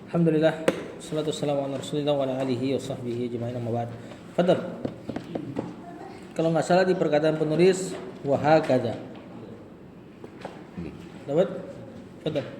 Alhamdulillah, salatu wassalamu ala Rasulillah wa ala alihi wa sahbihi ajma'in, amma ba'd. Fadhal. Kalau nggak salah di perkataan penulis wa hakadha. Dapat? Fadhal.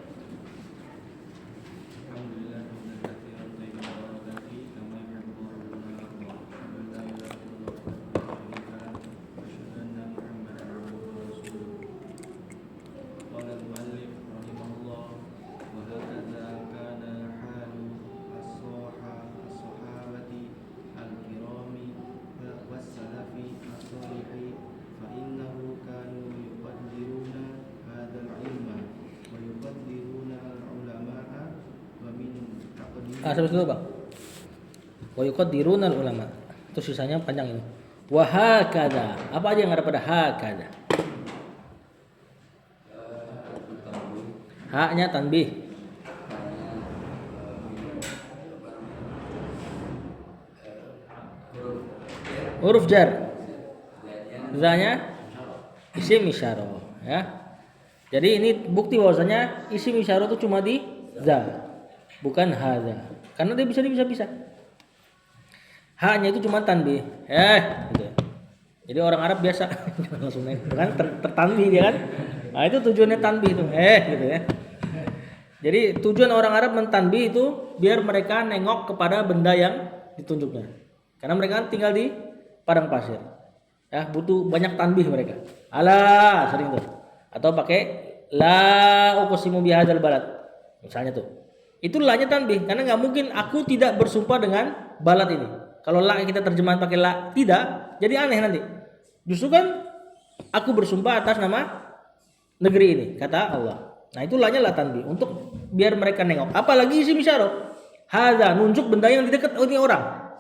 Sampai situ Bang. Wa yuqaddiruna ulama. Itu sisanya panjang ini. Wa hakadha. Apa aja yang ada pada hakadha? Haknya tanbih. Huruf jar. Zanya isim isyarah, ya. Jadi ini bukti bahwasanya isim isyarah itu cuma di za, bukan hadza. Karena dia bisa. Hanya itu cuma tanbih. Gitu. Jadi orang Arab biasa langsung kan tertanbih dia kan. Nah, itu tujuannya tanbih itu. Gitu ya. Jadi tujuan orang Arab mentanbih itu biar mereka nengok kepada benda yang ditunjuknya. Karena mereka kan tinggal di padang pasir. Ya, butuh banyak tanbih mereka. Alah, sering tuh. Atau pakai la uqsimu bihadzal balad. Misalnya tuh. Itu la-nya tanbih karena nggak mungkin aku tidak bersumpah dengan balad ini. Kalau la kita terjemahan pakai la tidak, jadi aneh nanti. Justru kan aku bersumpah atas nama negeri ini, kata Allah. Nah, itu la-nya la tanbih untuk biar mereka nengok. Apalagi isim isyarah. Hadza nunjuk benda yang di dekat ini orang.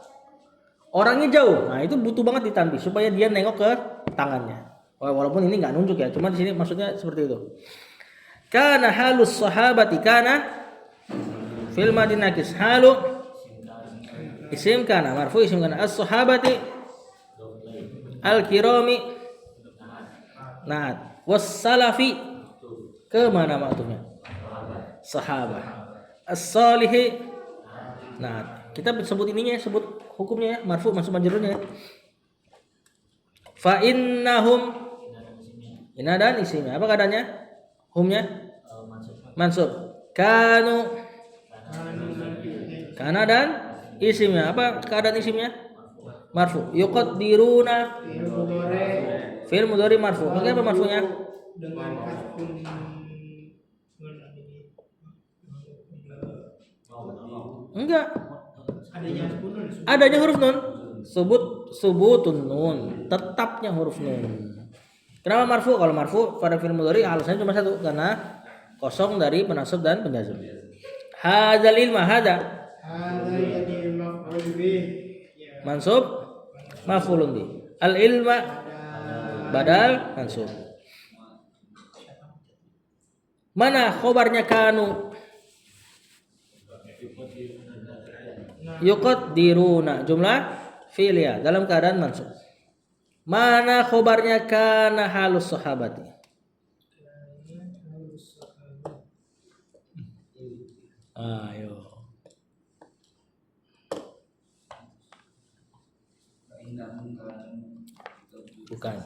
Orangnya jauh. Nah, itu butuh banget ditanbih supaya dia nengok ke tangannya. Walaupun ini nggak nunjuk ya, cuma di sini maksudnya seperti itu. Kana halus sahabati kana fil madinakis halu isim kana marfu isim kana as-sahabati al-kirami nah was-salafi ke mana maksudnya sahabat as-salihi. Nah, kita sebut ininya, sebut hukumnya ya, marfu mansub majrurnya. Fa innahum ina dan isimnya apa keadaannya? Humnya mansub. Kanu kana dan isimnya apa keadaan isimnya? Marfu. Yuqaddiruna fi'il mudhari marfu. Pakai apa marfunya? Dengan hakun Enggak. adanya Huruf nun. Subutun nun. Tetapnya huruf nun. Kenapa marfu? Kalau marfu pada fi'il mudhari alasannya cuma satu, karena kosong dari penasab dan penjazm. Hadzal ilma hadza jadi maf'ul bih mansub maf'ulun bi. Al ilma badal mansub. Mana khobarnya kanu? Yuqaddiruna jumlah fi'liyah dalam keadaan mansub. Mana khobarnya kana halus sahabati? Ayo. Bukan.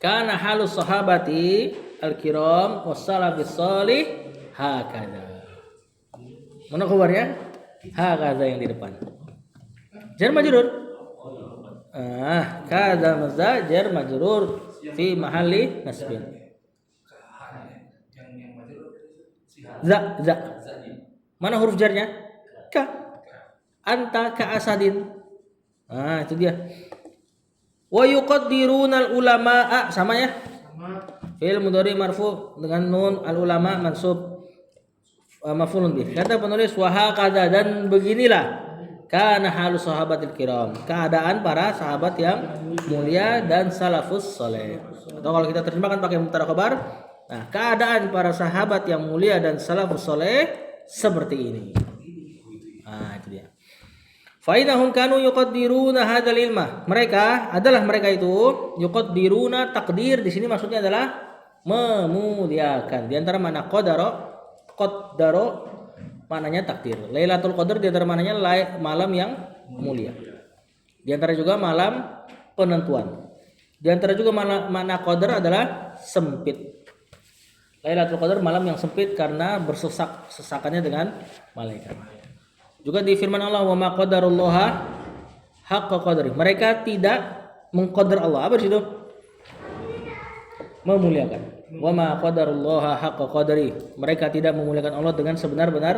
Kana halus sahabati al-kiram was-salafis salih hakadha. Mana kabarnya? Hakadha yang di depan. Jar majrur. Kadza mazda jar majrur fi mahalli nasbin. Za. Mana huruf jarnya? Ka. Anta ka asadin. Itu dia. Wa yuqaddiruna al-ulama'a sama ya? Fi'il mudhari marfu dengan nun, al-ulama mansub maf'ulun bih. Kata penulis wa hakadha dan beginilah kana halus sahabatil kiram. Keadaan para sahabat yang mulia dan salafus saleh. Atau kalau kita terjemahkan pakai mubtada khabar, nah, keadaan para sahabat yang mulia dan salafus saleh seperti ini. Itu dia. Fa innahum kanu yuqaddiruna hadzal ilma. Mereka itu yuqaddiruna, takdir di sini maksudnya adalah memuliakan. Di antara makna qaddaro maknanya takdir. Lailatul Qadar di antara maknanya malam yang mulia. Di antara juga malam penentuan. Di antara juga makna qadar adalah sempit. Lailatul Qadar malam yang sempit karena bersesakannya dengan malaikat. Juga di firman Allah, wa ma qadarullaha haqqa qadri. Mereka tidak mengqadar Allah. Apa di situ? Memuliakan. Wa ma qadarullaha haqqa qadri. Mereka tidak memuliakan Allah dengan sebenar-benar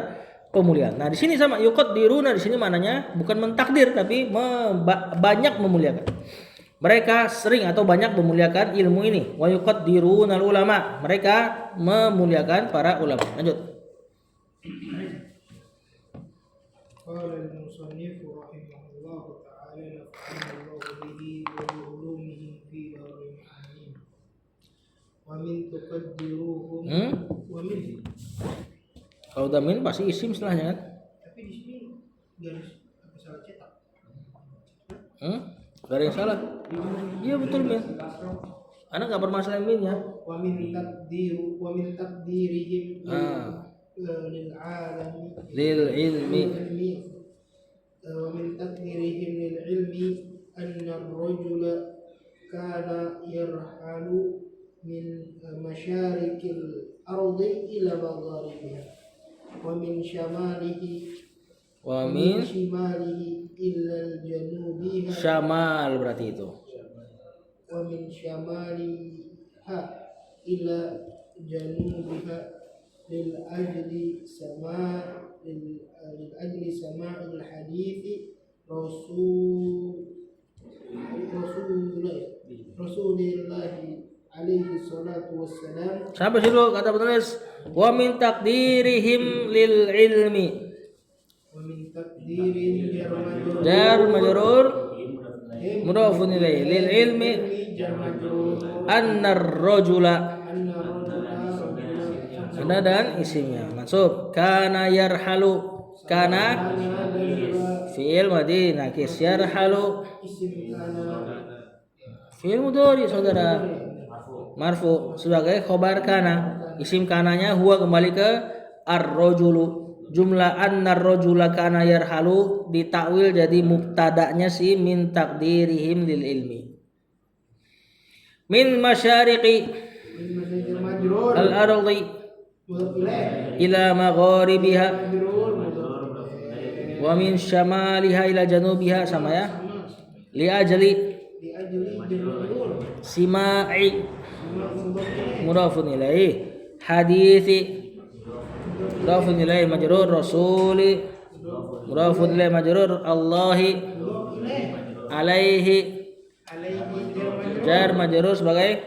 pemuliaan. Nah, di sini sama yuqaddiruna, di sini maknanya bukan mentakdir tapi banyak memuliakan. Mereka sering atau banyak memuliakan ilmu ini. Wa yuqaddirunal ulama. Mereka memuliakan para ulama. Lanjut. قال المصنف رحمه الله تعالى نفعنا الله به وبعلومه في دار العالمين ومن تقدروهم ومن. Kalau udah min pasti isim setelahnya kan? Tapi di sini garis apa salah cetak? Gak ada yang salah. Iya betul min. Anak nggak bermasalah minnya. Wa min takdirihim Lil ilmi. ومن تقديرهم للعلم أن الرجل كان يرحل من مشارق الأرض إلى مغاربها ومن شماله إلى جنوبها. Syamal berarti itu. ومن شمالها إلى جنوبها للأجل سماع الحديث رسول الله عليه الصلاة والسلام. Sampai situ kata penulis wa min taqdirihim lil ilmi. ومن تقديرهم Jar majrur mudhafun ilaih lil ilmi annar rajula. Ada dan isimnya mansub. Kana yarhalu. Kana fi'il madhi nakis, yarhalu fi'il mudhari saudara, marfu sebagai khobar kana. Isim kananya huwa kembali ke ar-rajulu. Jumlah annar rajula kana yarhalu ditakwil jadi mubtada'nya si min taqdirihim lil ilmi. Min masyariqi al-ardi ila magharibiha wa min syamaliha ila janubiha, sama ya. Li ajli sima'i mudhafun ilaih hadithi mudhafun ilaih majrur rasuli mudhafun ilaih majrur Allahi alaihi jar majrur sebagai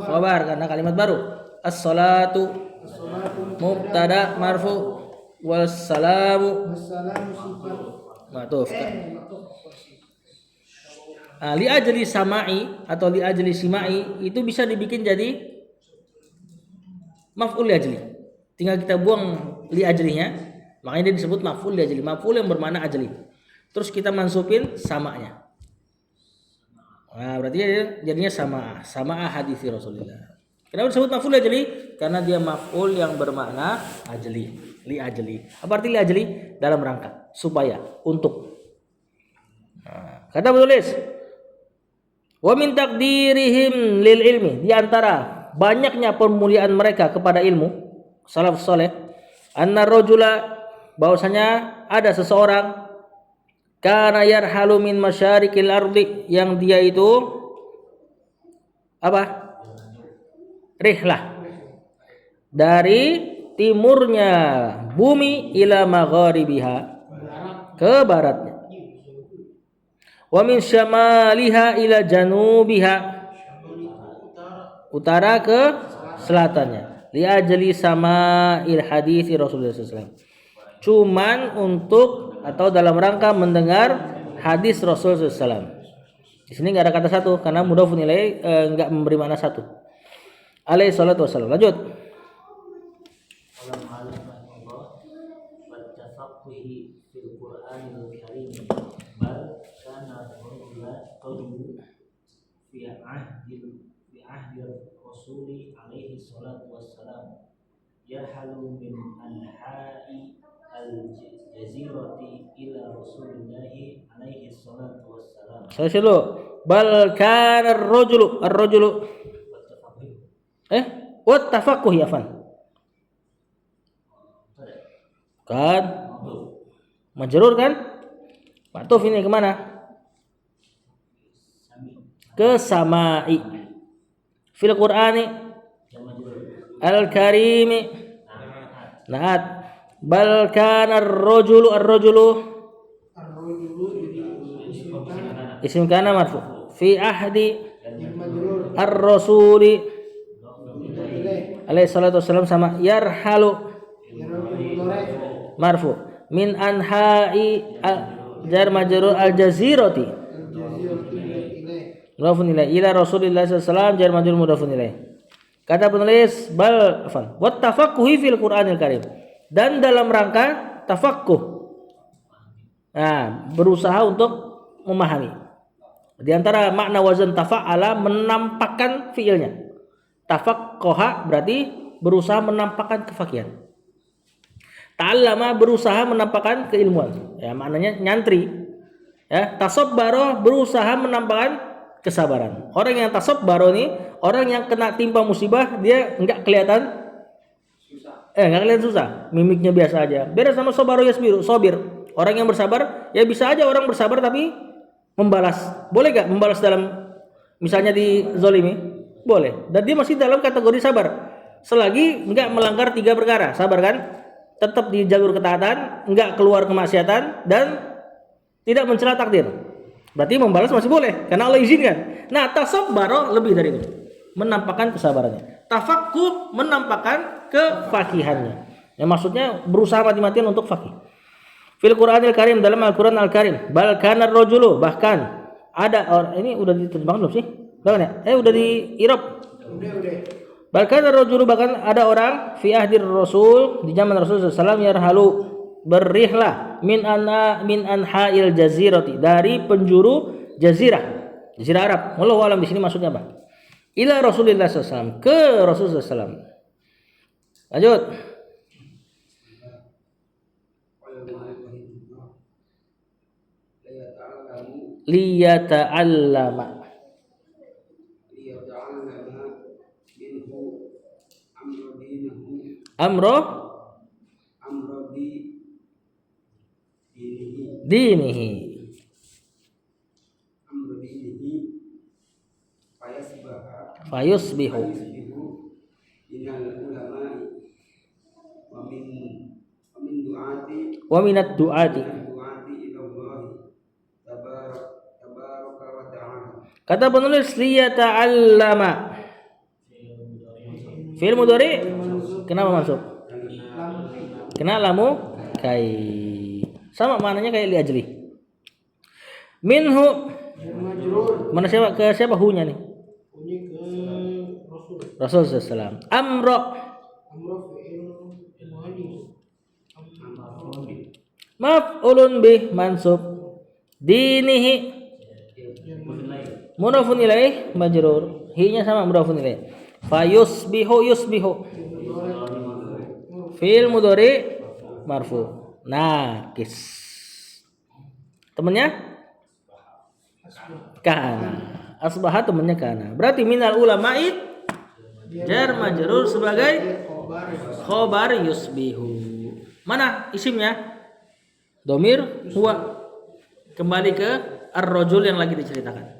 khabar karena kalimat baru. As-salatu mubtada marfu wassalamu ma'tuf. Li ajli sama'i atau li ajli sima'i itu bisa dibikin jadi maf'ul li ajli. Tinggal kita buang li ajlinya, makanya dia disebut maf'ul li ajli. Maf'ul yang bermakna ajli. Terus kita mansupin sama'nya. Nah, berarti jadinya sama'ah hadisi Rasulullah. Kenapa disebut maf'ul li ajli? Karena dia maf'ul yang bermakna ajli, li ajli. Apa arti li ajli? Dalam rangka, supaya, untuk. Nah, kata penulis, wa min taqdirihim lil ilmi, di antara banyaknya pemuliaan mereka kepada ilmu, salafus saleh, anna rajula, bahwasanya ada seseorang, kana yarhalu min masyariqil ardi, yang dia itu apa? Rihlah dari timurnya bumi ila magharibiha, ke baratnya. Wa min syamaliha ila janubiha, utara ke selatannya. Li ajli sama'il hadis Rasulullah SAW, cuman untuk atau dalam rangka mendengar hadis Rasulullah SAW. Di sini nggak ada kata satu karena mudhafun ilaih nggak memberi makna satu. Alaihi salatu wassalam. Lanjut. الرسول عليه الصلاة والسلام يرحل من أنحاء الجزيرة إلى رسول الله عليه الصلاة والسلام. Saya dulu. Bal kana ar-rajulu wattafaqu ya fan. Kan? Majrur kan? Maktuf ini kemana? Ke samai. Fil Qur'ani al-karimi naat. Bal kana ar-rajulu Ar-rajulu jadi isim kana marfu fi ahdi yang majrur ar-rasuli ilaih alaihi salatu wassalam sama yarhalu mudhari marfu min anha'i jar majrur al-jazirati al-jaziratu ilaih mudhafun ilaih ila rasulillah sallallahu alaihi wasallam jar majrur mudhafun ilaih. Kata penulis bal afan wattafaqquhi fil Qur'anil Karim, dan dalam rangka tafaqquh, nah berusaha untuk memahami. Di antara makna wazan tafa'ala menampakkan fiilnya. Tafaqqaha berarti berusaha menampakkan kefakihan. Ta'allama berusaha menampakkan keilmuan. Ya, maknanya nyantri. Ya, tasabbara berusaha menampakkan kesabaran. Orang yang tasabbara ini orang yang kena timpa musibah, dia enggak kelihatan enggak kelihatan susah, mimiknya biasa aja. Beda sama sabaru yasbiru, sabir. Orang yang bersabar, ya bisa aja orang bersabar tapi membalas. Boleh gak membalas dalam misalnya dizolimi? Boleh. Dan dia masih dalam kategori sabar. Selagi enggak melanggar 3 perkara, sabar kan? Tetap di jalur ketaatan, enggak keluar kemaksiatan, dan tidak mencela takdir. Berarti membalas masih boleh karena Allah izinkan. Nah, tasabbara lebih dari itu. Menampakkan kesabarannya. Tafaqquh menampakkan kefakihannya. Yang maksudnya berusaha mati-matian untuk fakih. Fil Qur'anil Karim, dalam Al-Qur'an Al-Karim, bal kana ar-rajulu, bahkan ada orang, ini udah diterjemahkan belum sih? Udah ya? Udah di Irab. udah Bal kana ar-rajulu, bahkan ada orang fi ahdir Rasul, di zaman Rasul sallallahu alaihi wasallam, yarhalu berrihlah min anha'il jazirati, dari penjuru jazirah Arab. Wallahu alam di sini maksudnya apa? Ila Rasulillah sallallahu alaihi wasallam, ke Rasul sallallahu alaihi wasallam. Lanjut. Liyata'allama minhu amru dinihi amro amru dinihi amru dinihi fayusbihu minal ulama'i wa min du'ati wa minad du'ati. du'ati ila Allah tabaraka wa ta'ala. Kata penulis liyata'allama fi'il mudhari kenapa masuk? Kena lamu kai. Sama maknanya kayak li ajli. Minhu mana siapa ke siapa hunya nih? Ini ke Rasul. Rasul sallallahu alaihi wasallam. Amro fi'il mudhari maf'ulun bih mansub. Dinihi mudhafun ilaih majrur. Hi-nya sama mudhafun ilaih. Fayusbihu yusbihu fi'il mudhari marfu. Nakis. Temennya kana. Asbaha temennya kana. Berarti minal ulama'i jar majrur sebagai khobar yusbihu. Mana isimnya? Domir huwa. Kembali ke ar-rajul yang lagi diceritakan.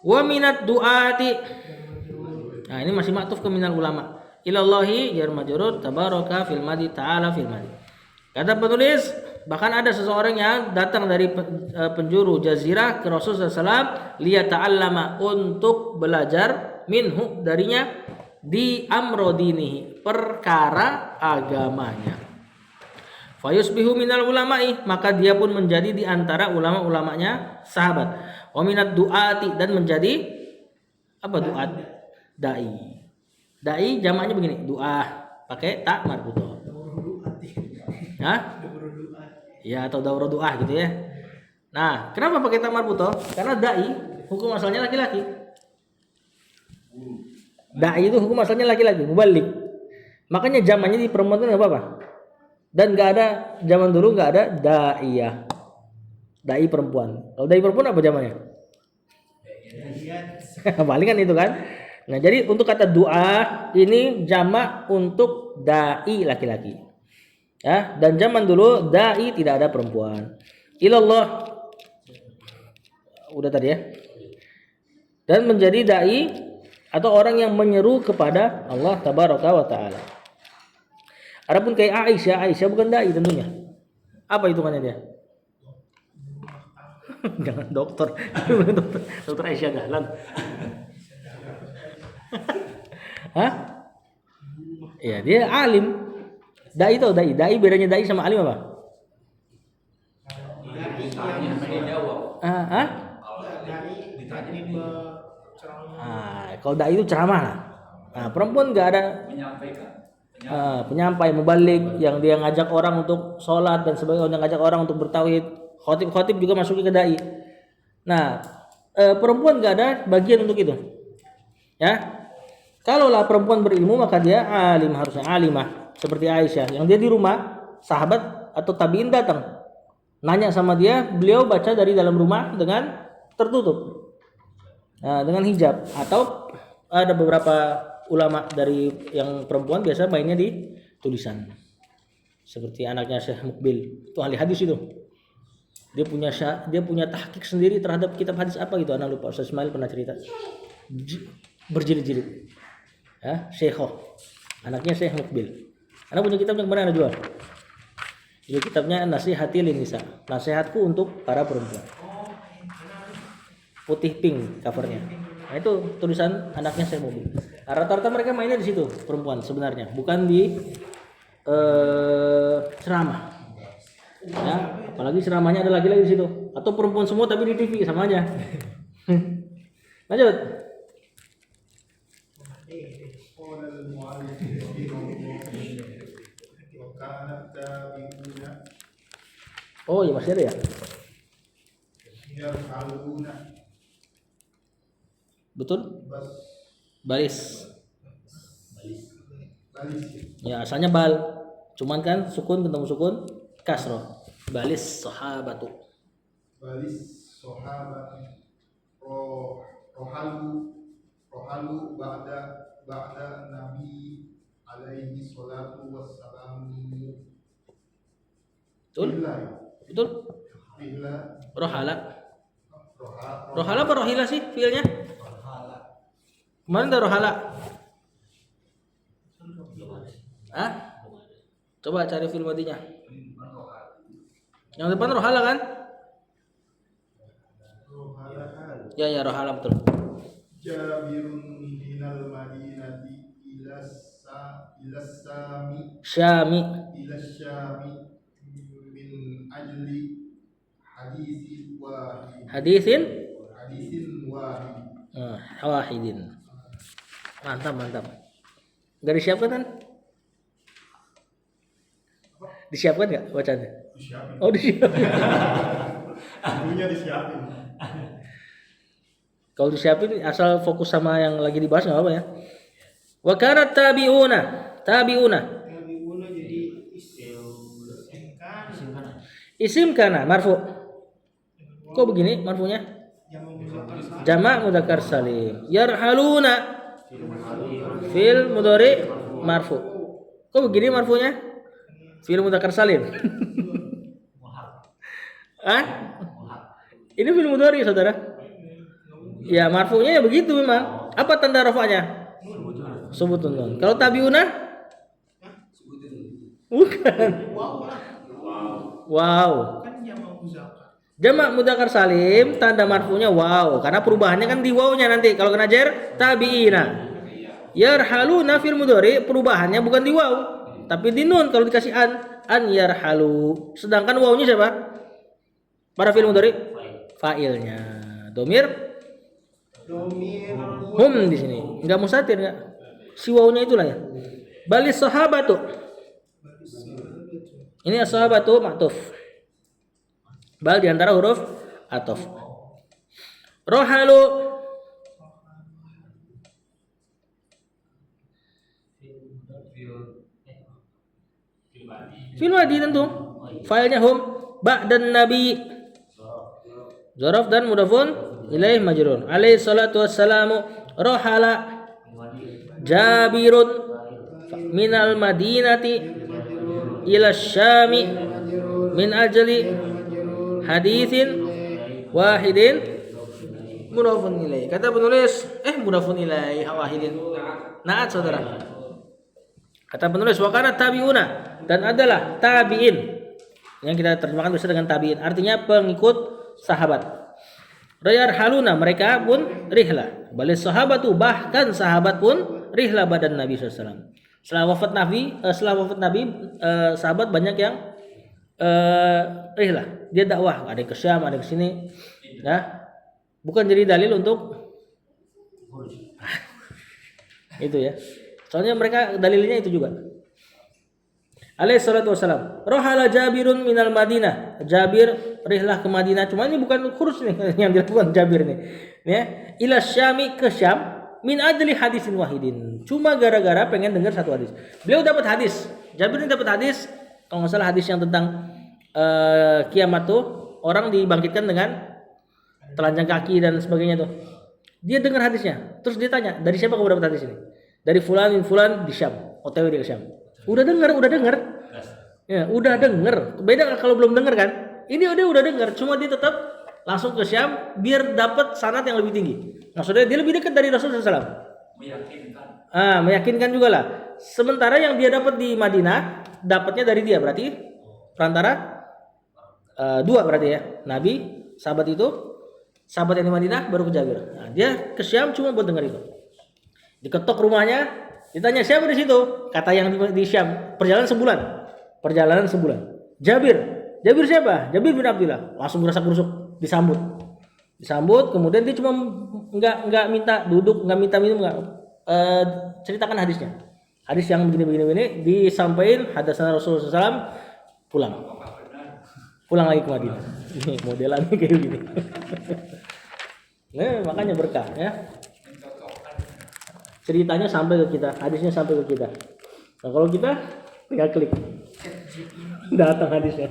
Wa minad du'ati. Nah, ini masih maktuf ke minal ulama. Ilallahi jar majrur tabaraka fil madi ta'ala fil madi. Kata penulis, bahkan ada seseorang yang datang dari penjuru jazirah ke Rasulullah SAW liyata'allama, untuk belajar minhu darinya di amro dinihi, perkara agamanya. Fayusbihu minal ulama'i, maka dia pun menjadi di antara ulama-ulamanya sahabat. Wa minad du'ati, dan menjadi apa du'at? Dai. Dai jamaknya begini, doa pakai tak marbutoh. Hah? Ya, atau daurah doa gitu ya. Nah, kenapa pakai tak marbutoh? Karena dai hukum asalnya laki-laki. Dai itu hukum asalnya laki-laki, mubalik. Makanya zamannya di perempuan itu nggak apa-apa. Dan nggak ada zaman dulu nggak ada daiyah, dai perempuan. Kalau dai perempuan apa zamannya? Palingan itu kan. Nah, jadi untuk kata doa ini jamak untuk dai laki-laki. Ya, dan zaman dulu dai tidak ada perempuan. Ilallah udah tadi ya. Dan menjadi dai atau orang yang menyeru kepada Allah tabaraka wa taala. Adapun kayak Aisyah bukan dai tentunya. Apa hitungannya dia? Jangan dokter. Dokter Aisyah Dahlan. Hah? Ya, dia alim. Dai itu dai bedanya dai sama alim apa? Kalau dai itu ceramah lah. Nah, perempuan nggak ada penyampai mubalik yang dia ngajak orang untuk sholat dan sebagainya, yang ngajak orang untuk bertauhid. Khotib juga masuk ke dai. Nah, perempuan nggak ada bagian untuk itu. Ya, kalaulah perempuan berilmu maka dia alim, harusnya alimah seperti Aisyah yang dia di rumah sahabat atau tabiin datang nanya sama dia, beliau baca dari dalam rumah dengan tertutup, dengan hijab. Atau ada beberapa ulama dari yang perempuan biasa mainnya di tulisan seperti anaknya Syekh Mukbil, itu ahli hadis itu. Dia punya tahqiq sendiri terhadap kitab hadis apa gitu, anak lupa. Ustaz Ismail pernah cerita. Berjilid-jilid. Ya, Syekhoh. Anaknya Syekh Mukbil. Anak punya kitab yang mana jual? Jadi kitabnya Nasihatil Nisa. Nasihatku untuk para perempuan. Putih pink covernya. Nah, itu tulisan anaknya Syekh Mukbil. Nah, rata-rata mereka mainnya di situ, perempuan sebenarnya, bukan di ceramah. Ya, apalagi ceramahnya ada lagi-lagi di situ. Atau perempuan semua tapi di TV sama aja. Lanjut. Oh iya masih ada ya. Betul? Balis. Ya asalnya bal. Cuman kan sukun ketemu sukun kasroh. Balis sahabatu. Rohalu ba'da Nabi alaihi salatu wassalam. Betul? Rohala. Rohala apa rohila sih fiilnya? Kemarin ada rohala. Coba cari fiil madinya. Yang depan rohala kan? Ya rohala betul. Jabirun minal madinati ila Syami min ajli hadisin wahid. Wahidin. Mantap. Gak disiapkan kan? Disiapkan nggak bacanya? Disiapin. Oh disiapin. Dulunya disiapin. Kalau disiapin asal fokus sama yang lagi dibahas nggak apa ya. Wa kana tabi'una jadi isim kana marfu. Kok begini marfunya? Jamak mudzakkar salim. Yarhaluna fil mudhari marfu. Kok begini marfunya? Fil mudzakkar salim. Ini fil mudhari saudara. Ya marfunya ya begitu memang. Apa tanda rafa'nya? Subutun nun. Kalau tabiuna? Bukan. Wow. Jamak mudzakkar salim tanda marfunya wow, karena perubahannya kan di wawnya nanti. Kalau kena jar tabiina. Yarhaluna fil mudhari perubahannya bukan di waw, tapi di nun kalau dikasih an yarhalu. Sedangkan wawnya siapa? Pada fil mudhari fa'ilnya. Domir hum di sini. Enggak mustatir enggak? Si wawnya itulah ya. Balis sahabatu. Ini as-sahabatu ma'tuf. Bal di antara huruf ataf. Rohalu Fil madi tentu. Filenya hum. Ba'dan nabi. Zaraf dan mudafun ilaih majrun. Alaihi salatu wassalamu rohala Jabirun minal madinati ila syami min ajli hadithin wahidin mudafun ilaih. Kata penulis mudafun ilaih wahidin. Naat saudara. Kata penulis wakana tabiuna dan adalah tabiin yang kita terjemahkan bisa dengan tabiin artinya pengikut sahabat. Rayar haluna mereka pun rihlah. Balik sahabatu bahkan sahabat pun rihlah badan Nabi SAW. Setelah wafat Nabi, sahabat banyak yang rihlah. Dia dakwah, ada ke Syam, ada ke sini. Ya. Bukan jadi dalil untuk itu ya. Soalnya mereka dalilnya itu juga. Alaihi salatu wassalam. Rohala Jabirun minal Madinah. Jabir rihlah ke Madinah. Cuma ini bukan kurus nih yang dilakukan Jabir nih. Ya, ila Syami ke Syam min adli hadisin wahidin. Cuma gara-gara pengen dengar satu hadis. Beliau dapat hadis. Jabir ini dapat hadis. Kalau nggak salah hadis yang tentang kiamat tuh orang dibangkitkan dengan telanjang kaki dan sebagainya tuh. Dia dengar hadisnya. Terus dia tanya, dari siapa kamu dapat hadis ini? Dari fulan di Syam. OTW dia ke Syam. Udah dengar. Ya, udah dengar. Beda kalau belum dengar kan? Ini dia udah dengar, cuma dia tetap langsung ke Syam biar dapat sanad yang lebih tinggi. Maksudnya dia lebih dekat dari Rasulullah SAW. Meyakinkan juga lah. Sementara yang dia dapat di Madinah, dapatnya dari dia berarti perantara dua berarti ya. Nabi, sahabat yang di Madinah baru ke Jabir. Nah, dia ke Syam cuma buat dengar itu. Diketok rumahnya, ditanya siapa di situ? Kata yang di Syam, perjalanan sebulan. Jabir siapa? Jabir bin Abdullah. Langsung gerasak-gerusuk, disambut. Kemudian dia cuma nggak minta duduk, nggak minta minum, nggak ceritakan hadisnya. Hadis yang begini disampaikan hadatsana Rasulullah SAW, pulang lagi ke Madinah. Ini modelannya kayak gini. Nah, makanya berkah ya. Ceritanya sampai ke kita, hadisnya sampai ke kita. Nah, kalau kita tinggal klik, datang hadisnya.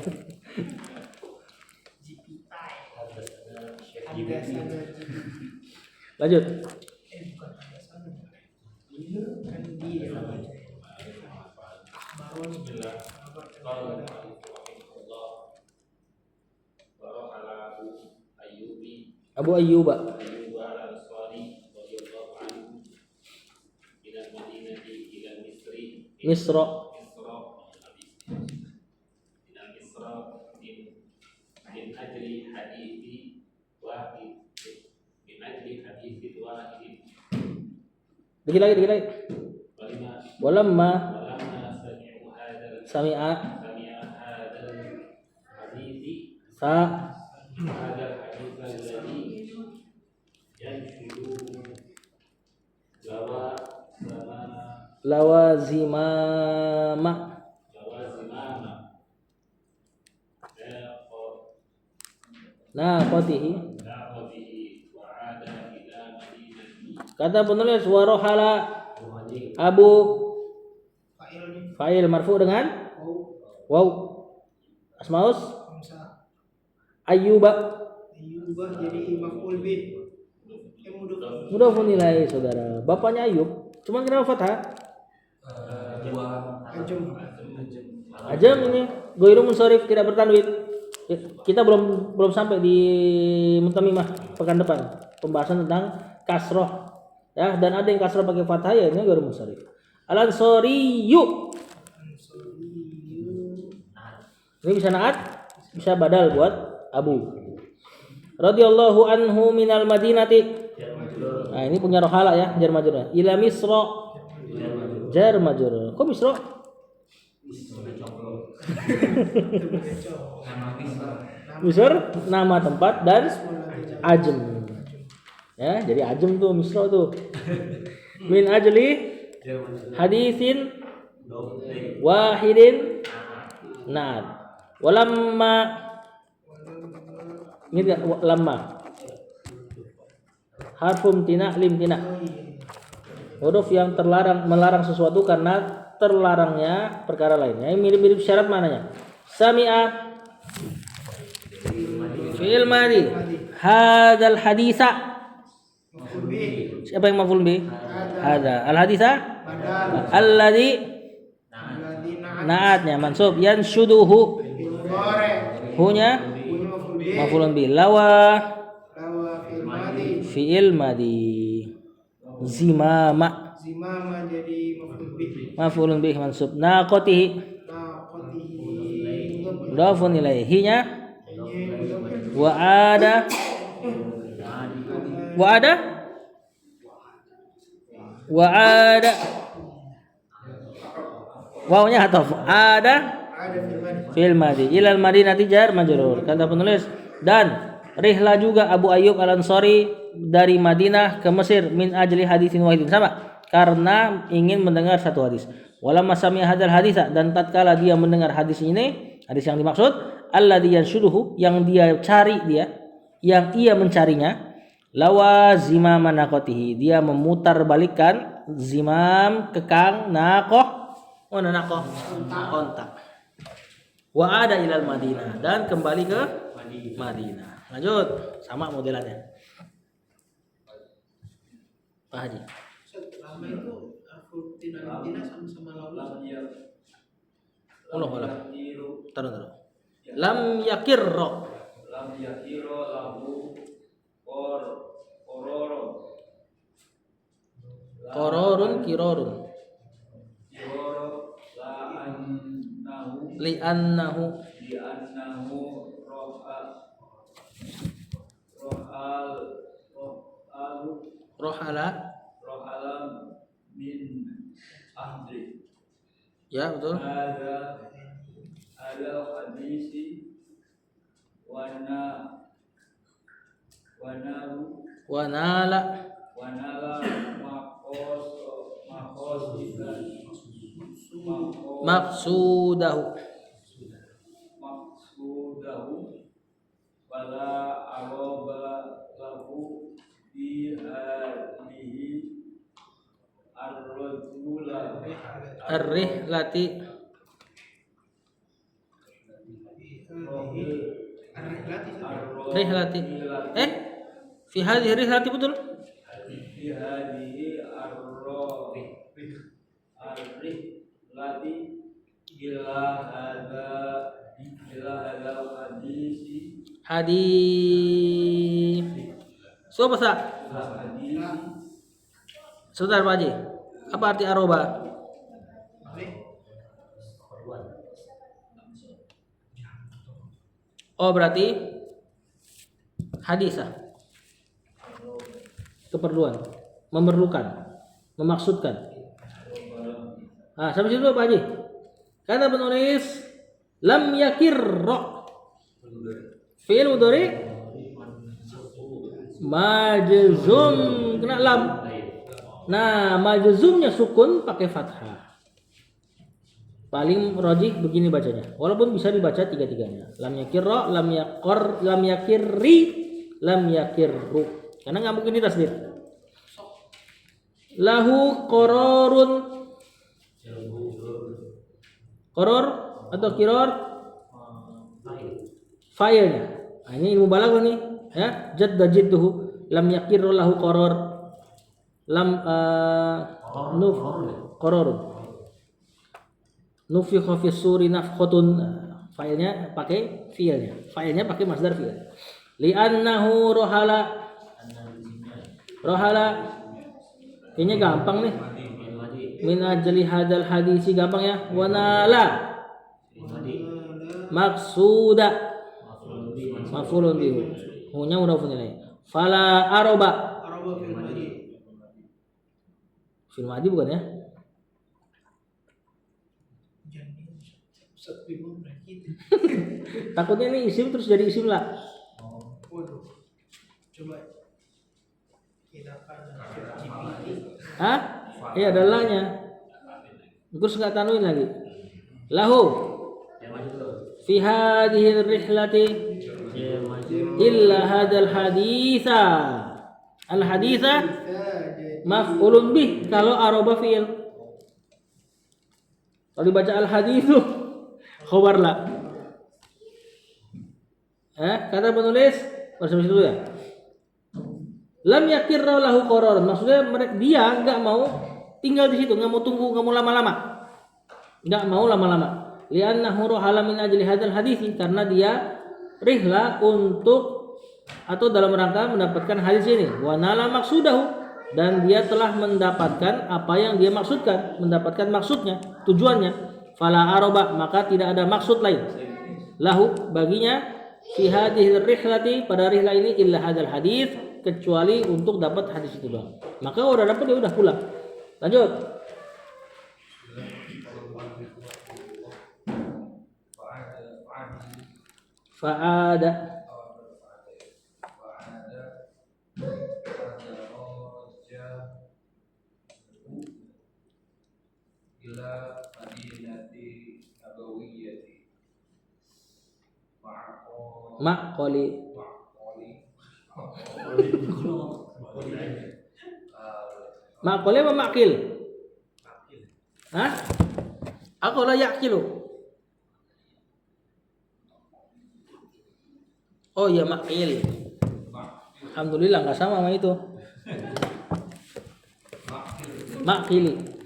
Lanjut. Abu Ayyuba Misra Dikit lagi. Walamma sami'a lawazimama naqatihi. Kata penulis warohala Abu fa'il marfu dengan waw asmaus Ayyuba jadi maf'ul bih. mudhafun ilaih saudara. Bapaknya Ayub, cuman kenapa fathah? Ajam ini ghairu munsharif, tidak bertanwin. Kita belum sampai di Muntamimah pekan depan pembahasan tentang kasroh ya, dan ada yang kasroh pakai fathah ya ini ghairu munsharif. Al-Ansariyu ini bisa naat, bisa badal buat Abu. Radhiyallahu anhu minal Madinati. Nah, ini punya rohala ya, jar majrur. Ila Misra. Jar majrur. Kok Misra? Misr nama tempat dan Ajem. Ya, jadi Ajem tuh Misra tuh. Min ajli hadisin wahidin naat. Walamma ini lama harfum tina lim tina Huruf yang melarang sesuatu karena terlarangnya perkara lainnya. Yang mirip-mirip syarat mananya? Sami'a fi'il madhi. Hadzal haditsa. Maf'ul bih. Siapa yang maf'ul bih? Hadza. Al haditsa Badal. alladzi Alladzi naatnya mansub yanshuduhu. mudhari. Hunya Punya maf'ul bih. maf'ulun bih. Lawa Lawa fi'il madhi. fi'il madhi. Zimama Zimama jadi maf'ul bih. maf'ulun bih mansub. Naqatihi Naqatihi mudhafun ilaihi-nya mudhari. wa'ada wa'ada wa'ada wawnya atau ada Ada fi'il madhi. fil madhi ilal madinati jar majrur. Kata penulis dan rihla juga Abu Ayyub Al-Ansari dari Madinah ke Mesir min ajli hadisin wahidin, sama karena ingin mendengar satu hadis. Walamma sami'a hadzal haditsa, dan tatkala dia mendengar hadis ini, hadis yang dimaksud alladzi yanshuduhu, yang dia cari, yang ia mencarinya, lawa zimama naqatihi, dia memutar balikan zimam kekang naqah, naqah ontak. Wa ada ilal Madinah, dan kembali ke Madinah. Lanjut, sama modelannya. Pak Haji. Lama itu aku tidak sama-sama lalu. Allah Allah. Taruh. Lam yakirro. Lam yakiro lahu kororo Kororun kirorun. kiroro la annahu Li'annahu li annahu rohal rohala. rohalam min ahdi Ya betul. ada hadisi Wanala wanala maksudahu. maksudahu wala aroba lahu bi hadihi ar-rajula Ar-rihlati rihlati. Fi hadhihi rihlati betul. bi hadihi ar-rihlati ila hadal hadisi Hadis. So bahasa. hadisi Sebentar Pak Haji. Apa arti aroba? Oh berarti hadisah. Keperluan, memerlukan, memaksudkan. Sampai situ Pak Haji. Kata penulis lam yakirro. Fi'il mudhari majzum kena lam. Nah, majzumnya sukun pakai fathah. Paling rajih begini bacanya. Walaupun bisa dibaca tiga-tiganya. Lam yakirro, lam yakor, lam yakirri, lam yakirru. Karena nggak mungkin ditasdid. Lahu kororun. Koror atau kiror? Fa'ilnya. Nah, ini ilmu balaghah nih, ya. Jadda jidduhu, lam yakirru lahu koror. Lam nuf kororun. Nufikha fi suri nafkhatun. Fa'ilnya pakai fi'ilnya. Fa'ilnya pakai masdar fi'il. Li'annahu rohala. Rohala. Ini gampang nih. Min ajli hadal hadisi gampang ya. Wanala. Maksuda. Maf'ulun bihi. Hunya mudhafun ilaih. Fala aroba. Araba fi'il madhi. Fi'il madhi bukan ya? Ustaz bingung berarti. Takutnya ini isim terus jadi isim lah. Waduh. Coba tidakkan GPT. Hah? Iya ada lahnya. Terus nggak tanuin lagi. Lahu fi hadhihi rihlati illa hadal haditha. Al haditha maf'ulun bih kalau aroba fi'il. Kalau dibaca al haditsu khabar la. Kata penulis bersama dulu ya. Lam yakirra lahu qarar. Maksudnya dia enggak mau tinggal di situ, enggak mau tunggu, enggak mau lama-lama. Enggak mau lama-lama. Li'annahu rahala min ajli hadzal hadits, karena dia rihla untuk atau dalam rangka mendapatkan hadis ini. Wa nala maksudahu, dan dia telah mendapatkan apa yang dia maksudkan, mendapatkan maksudnya, tujuannya. Fala aroba, maka tidak ada maksud lain lahu baginya fi hadhihi rihlati, pada rihla ini, illa hadzal hadits, kecuali untuk dapat hadis itu doang. Maka udah dapat dia udah pulang. Lanjut. Fa'ada ila madinati nabawiyyati maqali maqali apa maqil? Hah? Aku la yaqilu. Oh iya maqil. Alhamdulillah enggak sama itu. Maqili.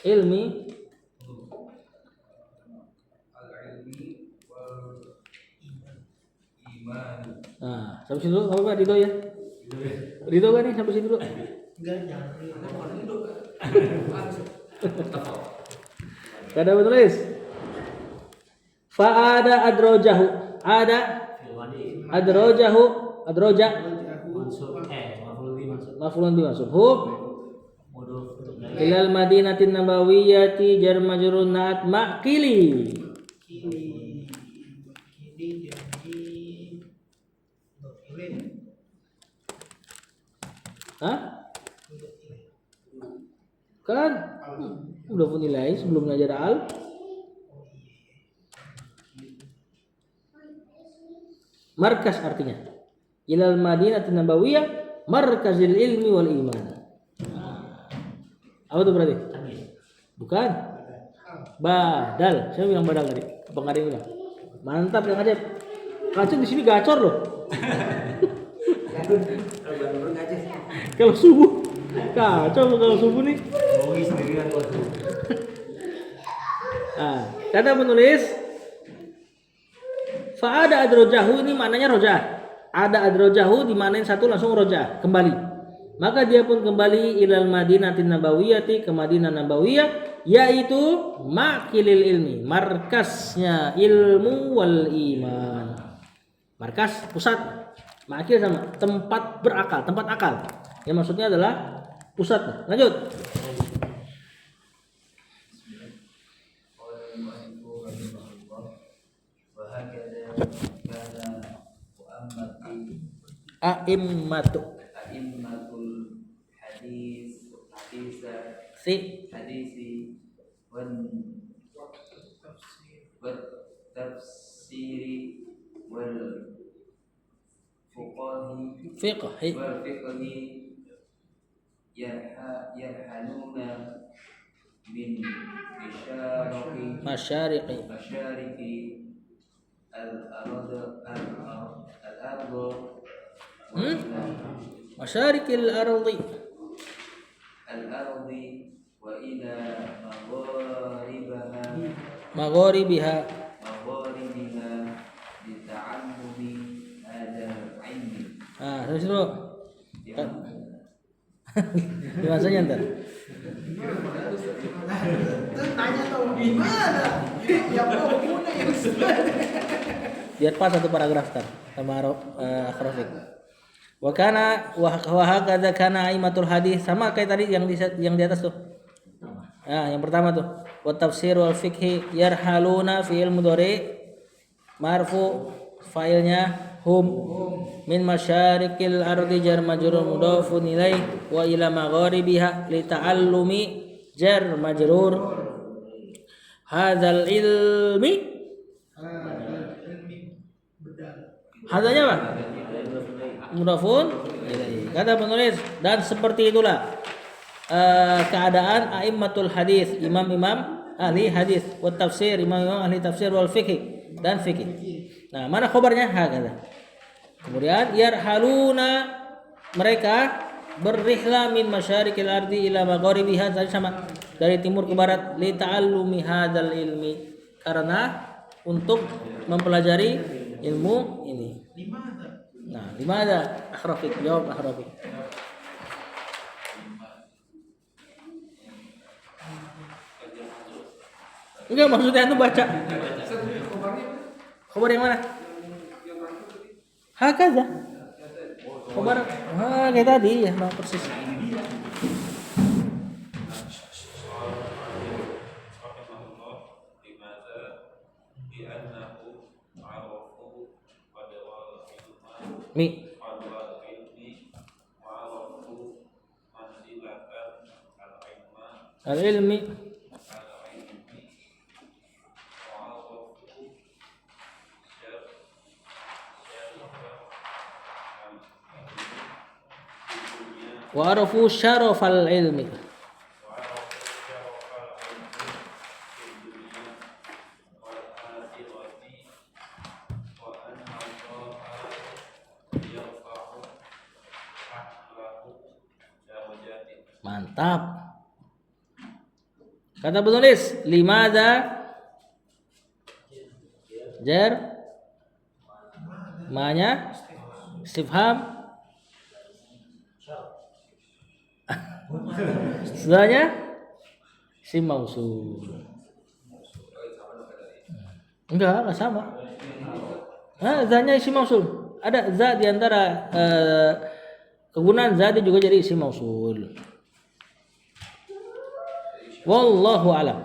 Ilmi nah, sampai situ apa Pak Ridho ya? Ridho kan nih sampai situ dulu? Enggak, jangan. Kada menulis. Fa'ada adrojahu. Ada adrojahu, adroja maf'ulun bi mansub. Ilal madinatin nabawiyyati jar majrurun naat maqili. Kini jadi dokilin. Hah? Kan udah pun nilai sebelum ngajar al. Markas artinya ilal madinatin nabawiyyah markazil ilmi wal iman. Apa tuh berarti? Bukan. Badal. Saya bilang badal tadi. Apa nggak ada yang bilang? Mantap yang aja. Kacau di sini gacor loh. Kalau subuh kacau kalau subuh nih. Nah, kata penulis fa'ada adrojahu, ini maknanya roja. Ada adrojahu dimanain satu langsung roja kembali. Maka dia pun kembali ilal madinatin nabawiyyati, ke Madinah Nabawiyah, yaitu maqilil ilmi, markasnya ilmu wal iman. Markas pusat, maqil sama tempat berakal, tempat akal. Yang maksudnya adalah pusat. Lanjut. A'immatu hadisi wan tafsiri wal fiqhi yarhanuna min masyariqi masyariqil ardi wa ila magharibiha lita'allumi hadzal ilmi. Terus dulu. Bahasanya ntar. Tanya tahu gimana? Ya mau punya yang Biar pas satu paragraf tar sama akhrafik. Wa kana wa hakadza kana aimatul hadis, sama kayak tadi yang di atas tuh. Nah, yang pertama tuh wa tafsir wal fiqhi yarhaluna fi'il mudhari marfu, fa'ilnya hum min masyariqil ardi jar majrur mudhafun ilaih wa ila magharibiha li ta'allumi jar majrur hadzal ilmi. Hadzanya apa? mudhafun ilaih. Kata penulis, dan seperti itulah keadaan a'immatul hadis, imam-imam ahli hadis, wa tafsir, imam-imam ahli tafsir wal fikih dan fikih. Nah, mana khabarnya? Hakata. Kemudian yarhaluna, mereka berrihlah min masyarikil ardi ila magharibiha, sama dari timur ke barat, li ta'allumi hadzal ilmi, karena untuk mempelajari ilmu ini. Nah, di mana? Akhrafik, jawab akhrafik. Enggak, maksudnya itu baca. Khabar yang mana? Hakaza. Khabar kayak tadi ya, persis. Mi al-ilmi wa arafu syarafal ilmi. Mantap. Kata penulis, limadza jar manya istifham setelahnya sim mausul. Enggak sama. Zanya isim mausul. Ada za di antara kegunaan za juga jadi isim mausul. Wallahu alam.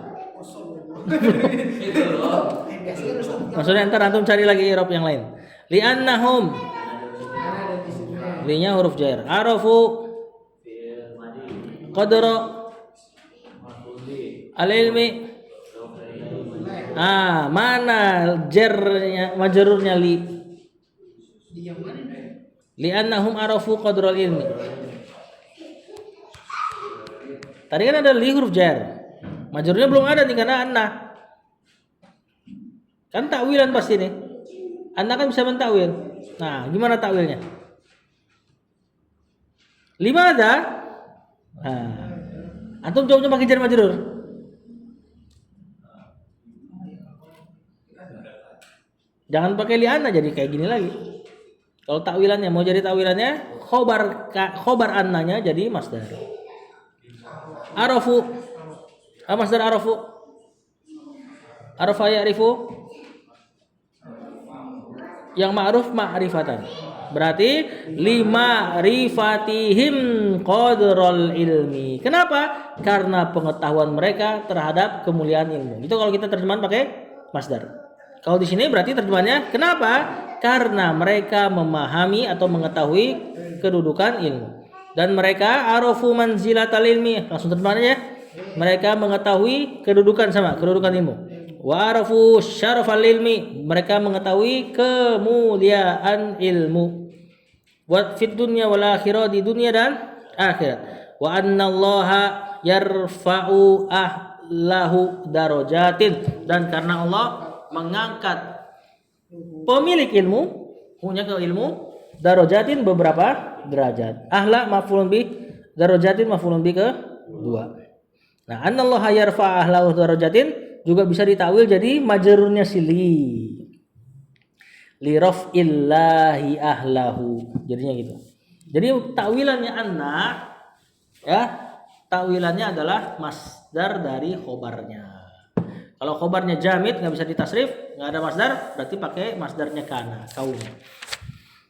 Maksudnya ntar antum cari lagi i'rab yang lain. Li'annahum, linya huruf jar. Arafu qadra al-ilmi. Mana jarnya, majrurnya li? Li'annahum arafu qadra al-ilmi. Tadi kan ada li huruf jar. Majrurnya belum ada nih karena anna. Kan takwilan pasti nih. Anna kan bisa mentakwil. Nah, gimana takwilnya? Limadza? Antum jawabnya pakai jar majrur. Jangan pakai li anna jadi kayak gini lagi. Kalau takwilannya mau jadi takwilannya khobar annanya jadi masdar. Arafu, masdar arafu, arafa ya'rifu, yang ma'ruf ma'rifatan. Berarti lima rifatihim qadral ilmi. Kenapa? Karena pengetahuan mereka terhadap kemuliaan ilmu. Itu kalau kita terjemahan pakai masdar. Kalau di sini berarti terjemahannya kenapa? Karena mereka memahami atau mengetahui kedudukan ilmu. Dan mereka arafu manzilatal ilmi, langsung terjemahannya ya. Mereka mengetahui kedudukan ilmu. Wa arafu syarafal ilmi, mereka mengetahui kemuliaan ilmu. Wa fid dunya wal akhirah, di dunia dan akhirat. Wa annallaha yarfa'u ahlahu darajatin, dan karena Allah mengangkat pemilik ilmu, punya ilmu, darajatin beberapa derajat. Ahla maf'ulun bi, darajatin maf'ulun bi kedua. Nah, anallaha yarfa ahlahu darajatin juga bisa ditakwil jadi majrurnya sili. Li raf'illahi ahlahu. Jadinya gitu. Jadi takwilannya anna ya, takwilannya adalah masdar dari khobarnya. Kalau khobarnya jamid nggak bisa ditasrif, nggak ada masdar, berarti pakai masdarnya kana, kaum.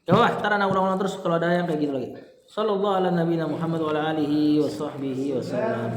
Coba, ntar anak ulang-ulang terus kalau ada yang kayak gitu lagi. Sallallahu ala nabiyina Muhammad wa ala alihi wa sahbihi wa sallam.